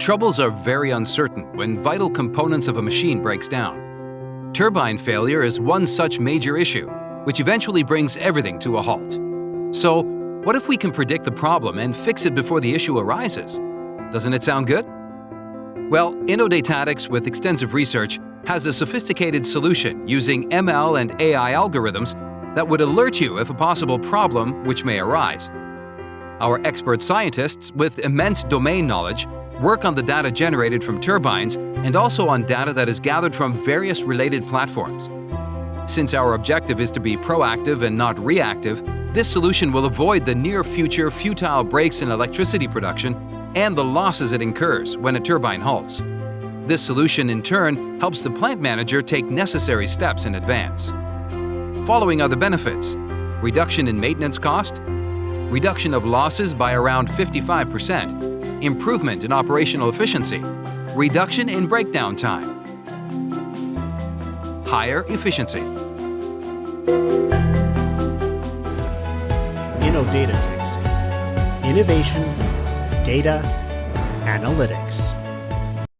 Troubles are very uncertain when vital components of a machine breaks down. Turbine failure is one such major issue, which eventually brings everything to a halt. So, what if we can predict the problem and fix it before the issue arises? Doesn't it sound good? Well, Innodatatics, with extensive research, has a sophisticated solution using ML and AI algorithms that would alert you if a possible problem which may arise. Our expert scientists, with immense domain knowledge, work on the data generated from turbines and also on data that is gathered from various related platforms. Since our objective is to be proactive and not reactive, this solution will avoid the near-future futile breaks in electricity production and the losses it incurs when a turbine halts. This solution, in turn, helps the plant manager take necessary steps in advance. Following are the benefits: reduction in maintenance cost, reduction of losses by around 55%, improvement in operational efficiency, reduction in breakdown time, higher efficiency. Innodatatics. Innovation, data, analytics.